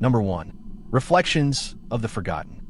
Number 1. Reflections of the Forgotten.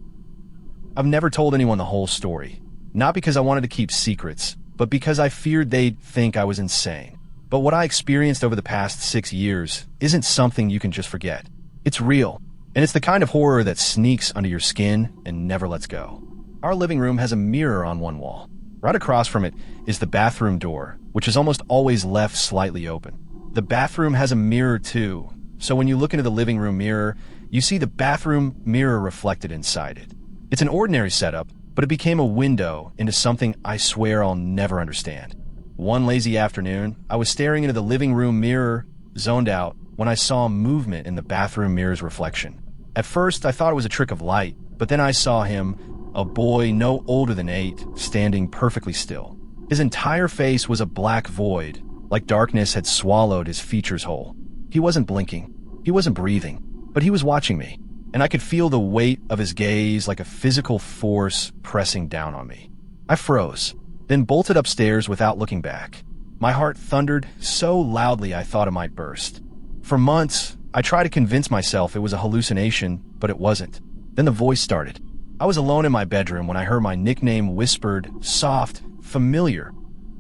I've never told anyone the whole story, not because I wanted to keep secrets, but because I feared they'd think I was insane. But what I experienced over the past 6 years isn't something you can just forget. It's real, and it's the kind of horror that sneaks under your skin and never lets go. Our living room has a mirror on one wall. Right across from it is the bathroom door, which is almost always left slightly open. The bathroom has a mirror too, so when you look into the living room mirror, you see the bathroom mirror reflected inside it. It's an ordinary setup, but it became a window into something I swear I'll never understand. One lazy afternoon, I was staring into the living room mirror, zoned out, when I saw movement in the bathroom mirror's reflection. At first, I thought it was a trick of light, but then I saw him, a boy no older than 8, standing perfectly still. His entire face was a black void, like darkness had swallowed his features whole. He wasn't blinking, he wasn't breathing, but he was watching me, and I could feel the weight of his gaze like a physical force pressing down on me. I froze, then bolted upstairs without looking back. My heart thundered so loudly I thought it might burst. For months, I tried to convince myself it was a hallucination, but it wasn't. Then the voice started. I was alone in my bedroom when I heard my nickname whispered, soft, familiar,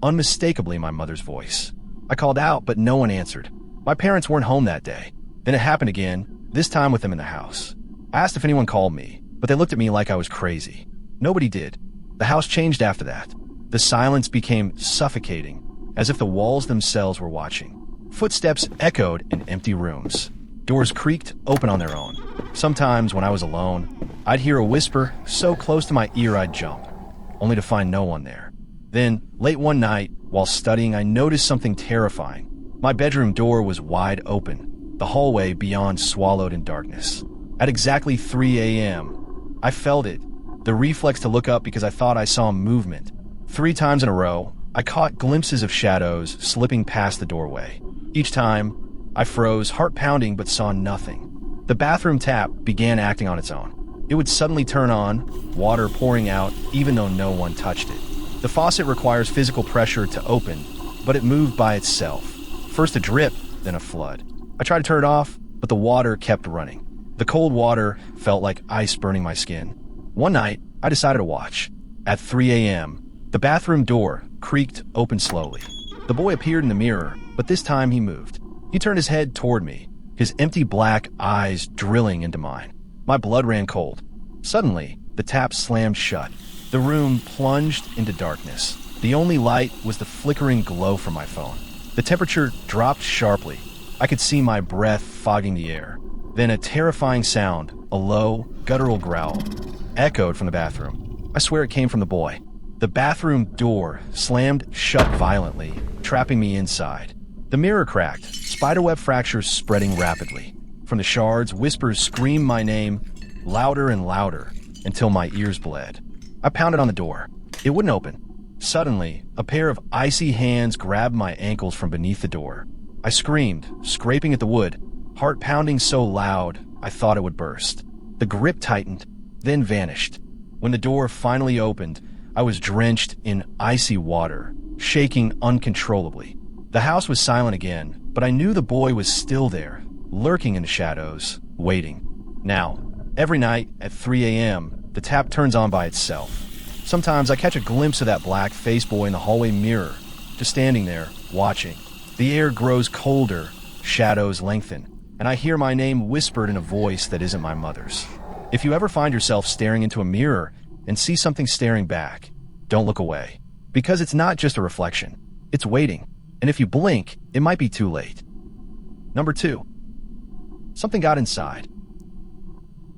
unmistakably my mother's voice. I called out, but no one answered. My parents weren't home that day. Then it happened again, this time with them in the house. I asked if anyone called me, but they looked at me like I was crazy. Nobody did. The house changed after that. The silence became suffocating, as if the walls themselves were watching. Footsteps echoed in empty rooms. Doors creaked open on their own. Sometimes, when I was alone, I'd hear a whisper so close to my ear I'd jump, only to find no one there. Then, late one night, while studying, I noticed something terrifying. My bedroom door was wide open, the hallway beyond swallowed in darkness. At exactly 3 a.m., I felt it, the reflex to look up because I thought I saw movement. 3 times in a row, I caught glimpses of shadows slipping past the doorway. Each time, I froze, heart pounding, but saw nothing. The bathroom tap began acting on its own. It would suddenly turn on, water pouring out, even though no one touched it. The faucet requires physical pressure to open, but it moved by itself. First a drip, then a flood. I tried to turn it off, but the water kept running. The cold water felt like ice burning my skin. One night, I decided to watch. At 3 a.m., the bathroom door creaked open slowly. The boy appeared in the mirror, but this time he moved. He turned his head toward me, his empty black eyes drilling into mine. My blood ran cold. Suddenly, the tap slammed shut. The room plunged into darkness. The only light was the flickering glow from my phone. The temperature dropped sharply. I could see my breath fogging the air. Then a terrifying sound, a low, guttural growl, echoed from the bathroom. I swear it came from the boy. The bathroom door slammed shut violently, trapping me inside. The mirror cracked, spiderweb fractures spreading rapidly. From the shards, whispers screamed my name, louder and louder, until my ears bled. I pounded on the door. It wouldn't open. Suddenly, a pair of icy hands grabbed my ankles from beneath the door. I screamed, scraping at the wood, heart pounding so loud I thought it would burst. The grip tightened, then vanished. When the door finally opened, I was drenched in icy water, shaking uncontrollably. The house was silent again, but I knew the boy was still there, lurking in the shadows, waiting. Now, every night at 3 a.m., the tap turns on by itself. Sometimes I catch a glimpse of that black face boy in the hallway mirror, just standing there, watching. The air grows colder, shadows lengthen, and I hear my name whispered in a voice that isn't my mother's. If you ever find yourself staring into a mirror and see something staring back, don't look away. Because it's not just a reflection. It's waiting. And if you blink, it might be too late. Number 2. Something got inside.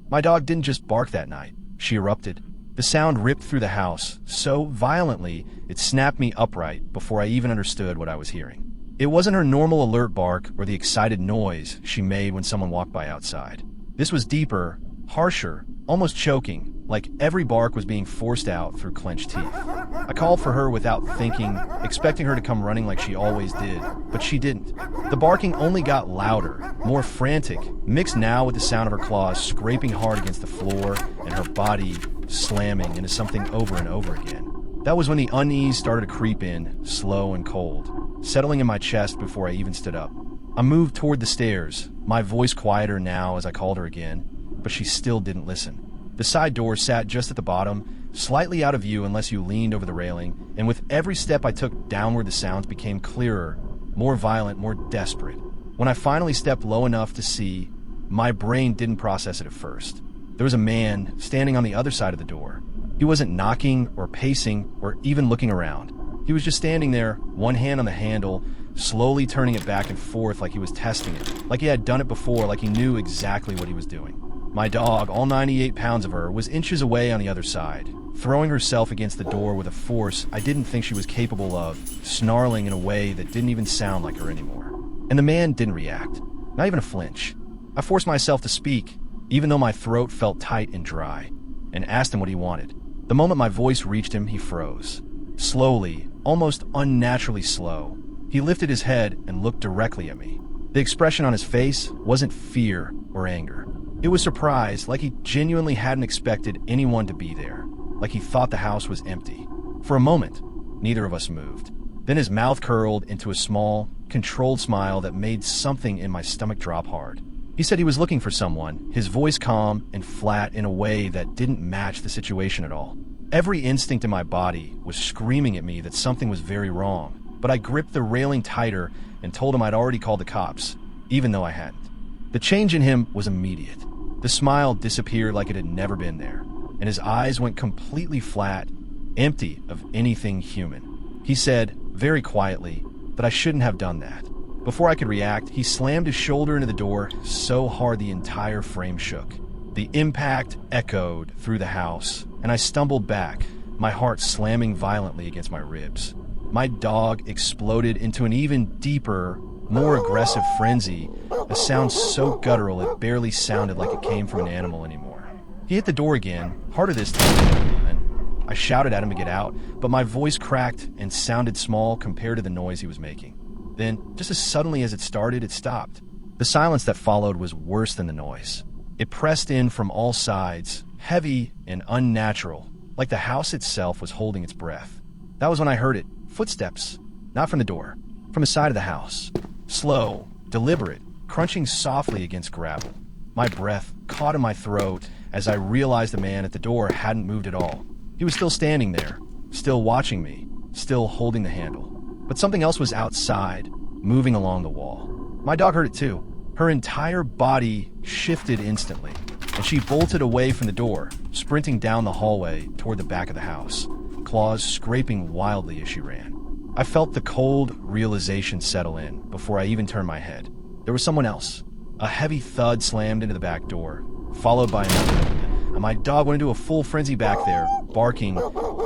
My dog didn't just bark that night. She erupted. The sound ripped through the house so violently it snapped me upright before I even understood what I was hearing. It wasn't her normal alert bark or the excited noise she made when someone walked by outside. This was deeper, harsher, almost choking, like every bark was being forced out through clenched teeth. I called for her without thinking, expecting her to come running like she always did, but she didn't. The barking only got louder, more frantic, mixed now with the sound of her claws scraping hard against the floor and her body slamming into something over and over again. That was when the unease started to creep in, slow and cold, settling in my chest before I even stood up. I moved toward the stairs, my voice quieter now as I called her again, but she still didn't listen. The side door sat just at the bottom, slightly out of view unless you leaned over the railing, and with every step I took downward the sounds became clearer, more violent, more desperate. When I finally stepped low enough to see, my brain didn't process it at first. There was a man standing on the other side of the door. He wasn't knocking or pacing or even looking around. He was just standing there, one hand on the handle, slowly turning it back and forth like he was testing it, like he had done it before, like he knew exactly what he was doing. My dog, all 98 pounds of her, was inches away on the other side, throwing herself against the door with a force I didn't think she was capable of, snarling in a way that didn't even sound like her anymore. And the man didn't react, not even a flinch. I forced myself to speak, even though my throat felt tight and dry, and asked him what he wanted. The moment my voice reached him, he froze. Slowly, almost unnaturally slow, he lifted his head and looked directly at me. The expression on his face wasn't fear or anger. It was surprise, like he genuinely hadn't expected anyone to be there, like he thought the house was empty. For a moment, neither of us moved. Then his mouth curled into a small, controlled smile that made something in my stomach drop hard. He said he was looking for someone, his voice calm and flat in a way that didn't match the situation at all. Every instinct in my body was screaming at me that something was very wrong, but I gripped the railing tighter and told him I'd already called the cops, even though I hadn't. The change in him was immediate. The smile disappeared like it had never been there, and his eyes went completely flat, empty of anything human. He said, very quietly, that I shouldn't have done that. Before I could react, he slammed his shoulder into the door so hard the entire frame shook. The impact echoed through the house, and I stumbled back, my heart slamming violently against my ribs. My dog exploded into an even deeper, more aggressive frenzy, a sound so guttural it barely sounded like it came from an animal anymore. He hit the door again, harder this time, and I shouted at him to get out, but my voice cracked and sounded small compared to the noise he was making. Then, just as suddenly as it started, it stopped. The silence that followed was worse than the noise. It pressed in from all sides, heavy and unnatural, like the house itself was holding its breath. That was when I heard it. Footsteps. Not from the door. From the side of the house. Slow, deliberate, crunching softly against gravel. My breath caught in my throat as I realized the man at the door hadn't moved at all. He was still standing there, still watching me, still holding the handle. But something else was outside, moving along the wall. My dog heard it too. Her entire body shifted instantly, and she bolted away from the door, sprinting down the hallway toward the back of the house, claws scraping wildly as she ran. I felt the cold realization settle in before I even turned my head. There was someone else. A heavy thud slammed into the back door, followed by another, and my dog went into a full frenzy back there, barking,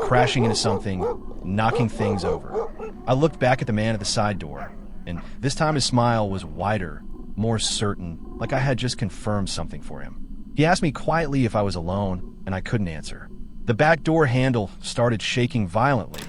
crashing into something, knocking things over. I looked back at the man at the side door, and this time his smile was wider, more certain, like I had just confirmed something for him. He asked me quietly if I was alone, and I couldn't answer. The back door handle started shaking violently,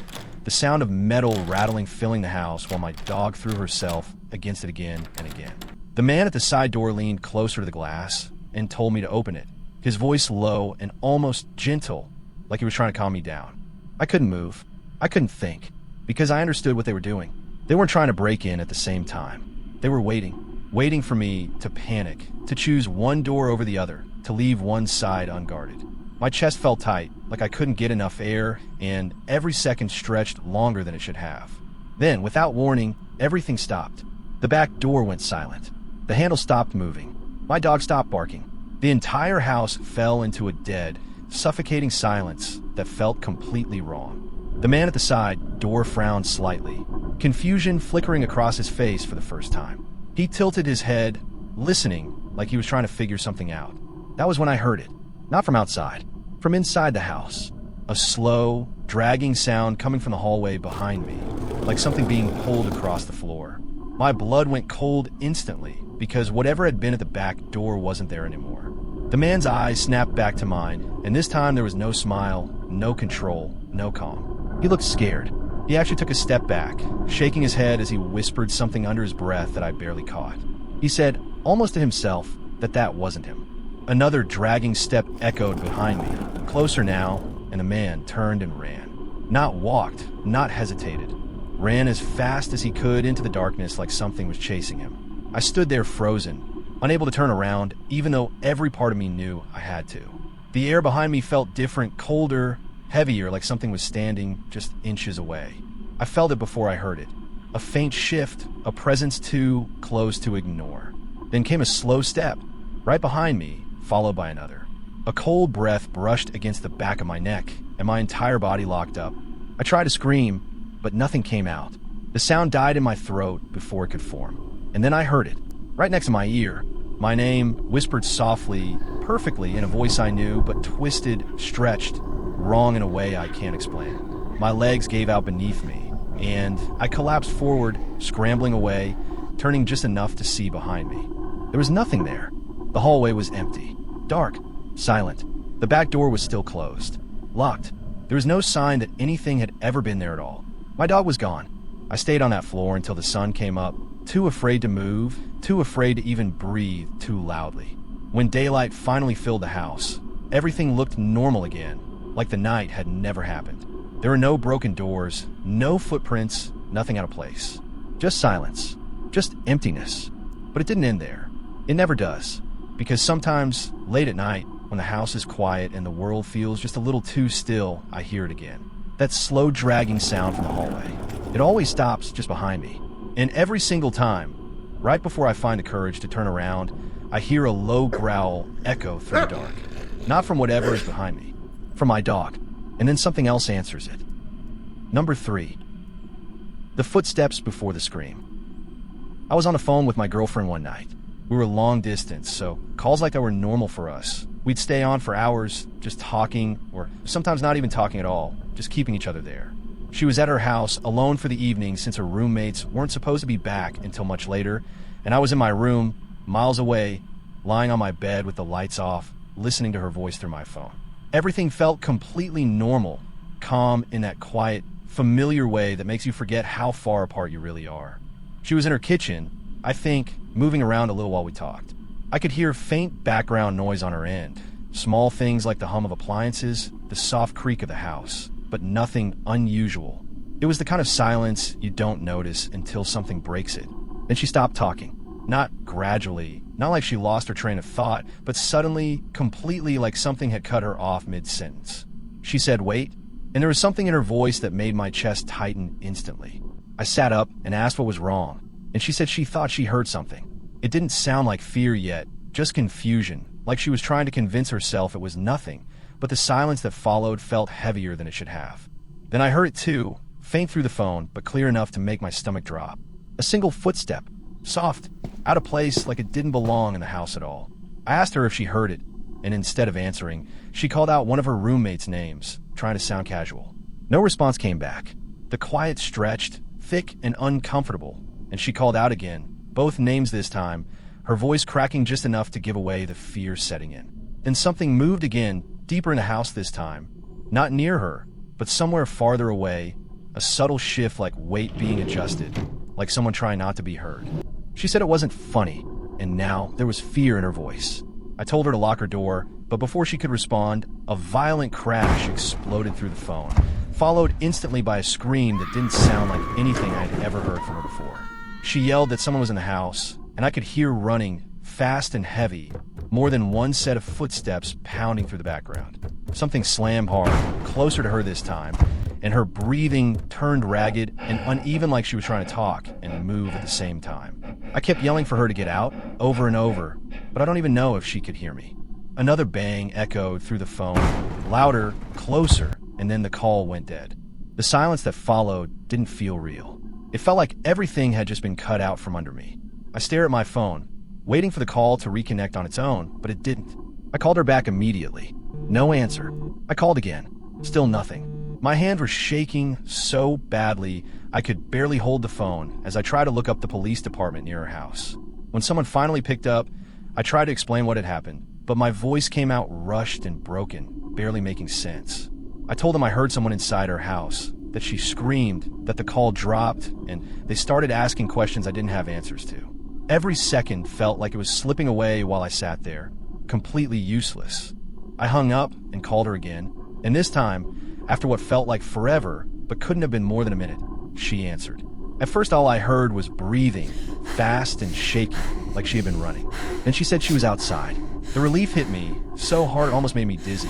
the sound of metal rattling filling the house while my dog threw herself against it again and again. The man at the side door leaned closer to the glass and told me to open it, his voice low and almost gentle, like he was trying to calm me down. I couldn't move. I couldn't think, because I understood what they were doing. They weren't trying to break in at the same time. They were waiting for me to panic, to choose one door over the other, to leave one side unguarded. My chest felt tight, like I couldn't get enough air, and every second stretched longer than it should have. Then, without warning, everything stopped. The back door went silent. The handle stopped moving. My dog stopped barking. The entire house fell into a dead, suffocating silence that felt completely wrong. The man at the side door frowned slightly, confusion flickering across his face for the first time. He tilted his head, listening like he was trying to figure something out. That was when I heard it. Not from outside, from inside the house. A slow, dragging sound coming from the hallway behind me, like something being pulled across the floor. My blood went cold instantly because whatever had been at the back door wasn't there anymore. The man's eyes snapped back to mine, and this time there was no smile, no control, no calm. He looked scared. He actually took a step back, shaking his head as he whispered something under his breath that I barely caught. He said, almost to himself, that wasn't him. Another dragging step echoed behind me, closer now, and the man turned and ran. Not walked, not hesitated. Ran as fast as he could into the darkness like something was chasing him. I stood there frozen, unable to turn around, even though every part of me knew I had to. The air behind me felt different, colder, heavier, like something was standing just inches away. I felt it before I heard it. A faint shift, a presence too close to ignore. Then came a slow step, right behind me, followed by another. A cold breath brushed against the back of my neck, and my entire body locked up. I tried to scream, but nothing came out. The sound died in my throat before it could form. And then I heard it, right next to my ear. My name, whispered softly, perfectly, in a voice I knew, but twisted, stretched, wrong in a way I can't explain. My legs gave out beneath me, and I collapsed forward, scrambling away, turning just enough to see behind me. There was nothing there. The hallway was empty, dark, silent. The back door was still closed, locked. There was no sign that anything had ever been there at all. My dog was gone. I stayed on that floor until the sun came up, too afraid to move, too afraid to even breathe too loudly. When daylight finally filled the house, everything looked normal again, like the night had never happened. There were no broken doors, no footprints, nothing out of place. Just silence, just emptiness. But it didn't end there. It never does. Because sometimes, late at night, when the house is quiet and the world feels just a little too still, I hear it again. That slow dragging sound from the hallway. It always stops just behind me. And every single time, right before I find the courage to turn around, I hear a low growl echo through the dark. Not from whatever is behind me, from my dog. And then something else answers it. Number 3. The footsteps before the scream. I was on the phone with my girlfriend one night. We were long distance, so calls like that were normal for us. We'd stay on for hours, just talking, or sometimes not even talking at all, just keeping each other there. She was at her house, alone for the evening since her roommates weren't supposed to be back until much later, and I was in my room, miles away, lying on my bed with the lights off, listening to her voice through my phone. Everything felt completely normal, calm in that quiet, familiar way that makes you forget how far apart you really are. She was in her kitchen, I think, moving around a little while we talked. I could hear faint background noise on her end, small things like the hum of appliances, the soft creak of the house, but nothing unusual. It was the kind of silence you don't notice until something breaks it. Then she stopped talking. Not gradually, not like she lost her train of thought, but suddenly, completely like something had cut her off mid-sentence. She said, "Wait," and there was something in her voice that made my chest tighten instantly. I sat up and asked what was wrong, and she said she thought she heard something. It didn't sound like fear yet, just confusion, like she was trying to convince herself it was nothing, but the silence that followed felt heavier than it should have. Then I heard it too, faint through the phone, but clear enough to make my stomach drop. A single footstep, soft, out of place like it didn't belong in the house at all. I asked her if she heard it, and instead of answering, she called out one of her roommates' names, trying to sound casual. No response came back. The quiet stretched, thick and uncomfortable, and she called out again, both names this time, her voice cracking just enough to give away the fear setting in. Then something moved again, deeper in the house this time. Not near her, but somewhere farther away, a subtle shift like weight being adjusted, like someone trying not to be heard. She said it wasn't funny, and now there was fear in her voice. I told her to lock her door, but before she could respond, a violent crash exploded through the phone, followed instantly by a scream that didn't sound like anything I'd ever heard from her before. She yelled that someone was in the house, and I could hear running, fast and heavy, more than one set of footsteps pounding through the background. Something slammed hard, closer to her this time, and her breathing turned ragged and uneven like she was trying to talk and move at the same time. I kept yelling for her to get out, over and over, but I don't even know if she could hear me. Another bang echoed through the phone, louder, closer, and then the call went dead. The silence that followed didn't feel real. It felt like everything had just been cut out from under me. I stared at my phone, waiting for the call to reconnect on its own, but it didn't. I called her back immediately. No answer. I called again. Still nothing. My hand was shaking so badly I could barely hold the phone as I tried to look up the police department near her house. When someone finally picked up, I tried to explain what had happened, but my voice came out rushed and broken, barely making sense. I told them I heard someone inside her house, that she screamed, that the call dropped, and they started asking questions I didn't have answers to. Every second felt like it was slipping away while I sat there, completely useless. I hung up and called her again, and this time, after what felt like forever, but couldn't have been more than a minute, she answered. At first, all I heard was breathing, fast and shaky, like she had been running. Then she said she was outside. The relief hit me so hard it almost made me dizzy.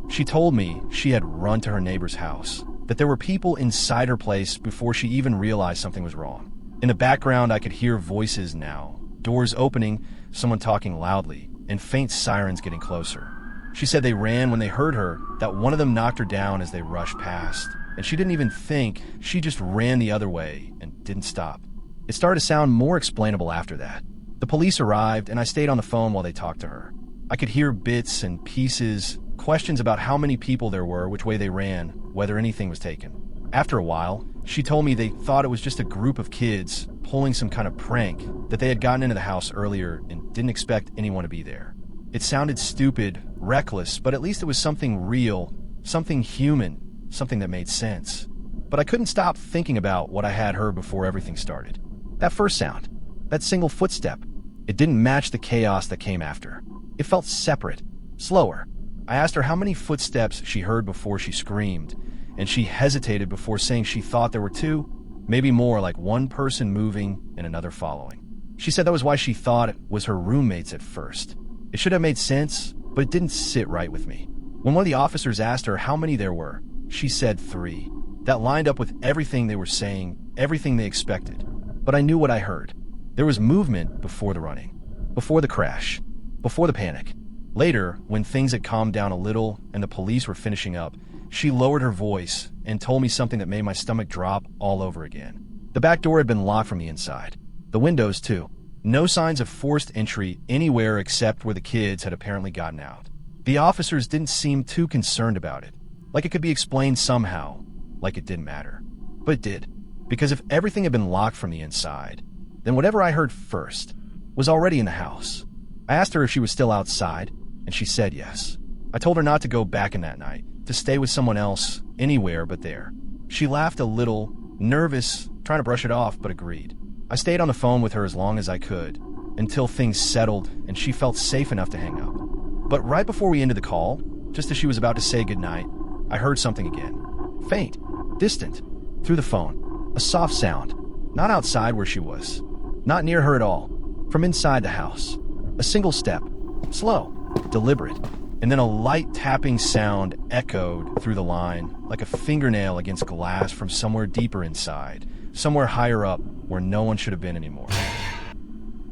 She told me she had run to her neighbor's house, that there were people inside her place before she even realized something was wrong. In the background, I could hear voices now, doors opening, someone talking loudly, and faint sirens getting closer. She said they ran when they heard her, that one of them knocked her down as they rushed past. And she didn't even think, she just ran the other way and didn't stop. It started to sound more explainable after that. The police arrived, and I stayed on the phone while they talked to her. I could hear bits and pieces, questions about how many people there were, which way they ran, whether anything was taken. After a while, she told me they thought it was just a group of kids pulling some kind of prank, that they had gotten into the house earlier and didn't expect anyone to be there. It sounded stupid, reckless, but at least it was something real, something human, something that made sense. But I couldn't stop thinking about what I had heard before everything started. That first sound, that single footstep, it didn't match the chaos that came after. It felt separate, slower. I asked her how many footsteps she heard before she screamed, and she hesitated before saying she thought there were two, maybe more, like one person moving and another following. She said that was why she thought it was her roommates at first. It should have made sense, but it didn't sit right with me. When one of the officers asked her how many there were, she said 3. That lined up with everything they were saying, everything they expected. But I knew what I heard. There was movement before the running, before the crash, before the panic. Later, when things had calmed down a little and the police were finishing up, she lowered her voice and told me something that made my stomach drop all over again. The back door had been locked from the inside. The windows, too. No signs of forced entry anywhere except where the kids had apparently gotten out. The officers didn't seem too concerned about it, like it could be explained somehow, like it didn't matter. But it did, because if everything had been locked from the inside, then whatever I heard first was already in the house. I asked her if she was still outside, and she said yes. I told her not to go back in that night, to stay with someone else, anywhere but there. She laughed a little, nervous, trying to brush it off, but agreed. I stayed on the phone with her as long as I could, until things settled and she felt safe enough to hang up. But right before we ended the call, just as she was about to say goodnight, I heard something again. Faint, distant, through the phone. A soft sound, not outside where she was, not near her at all, from inside the house. A single step, slow, deliberate, and then a light tapping sound echoed through the line, like a fingernail against glass from somewhere deeper inside, somewhere higher up where no one should have been anymore.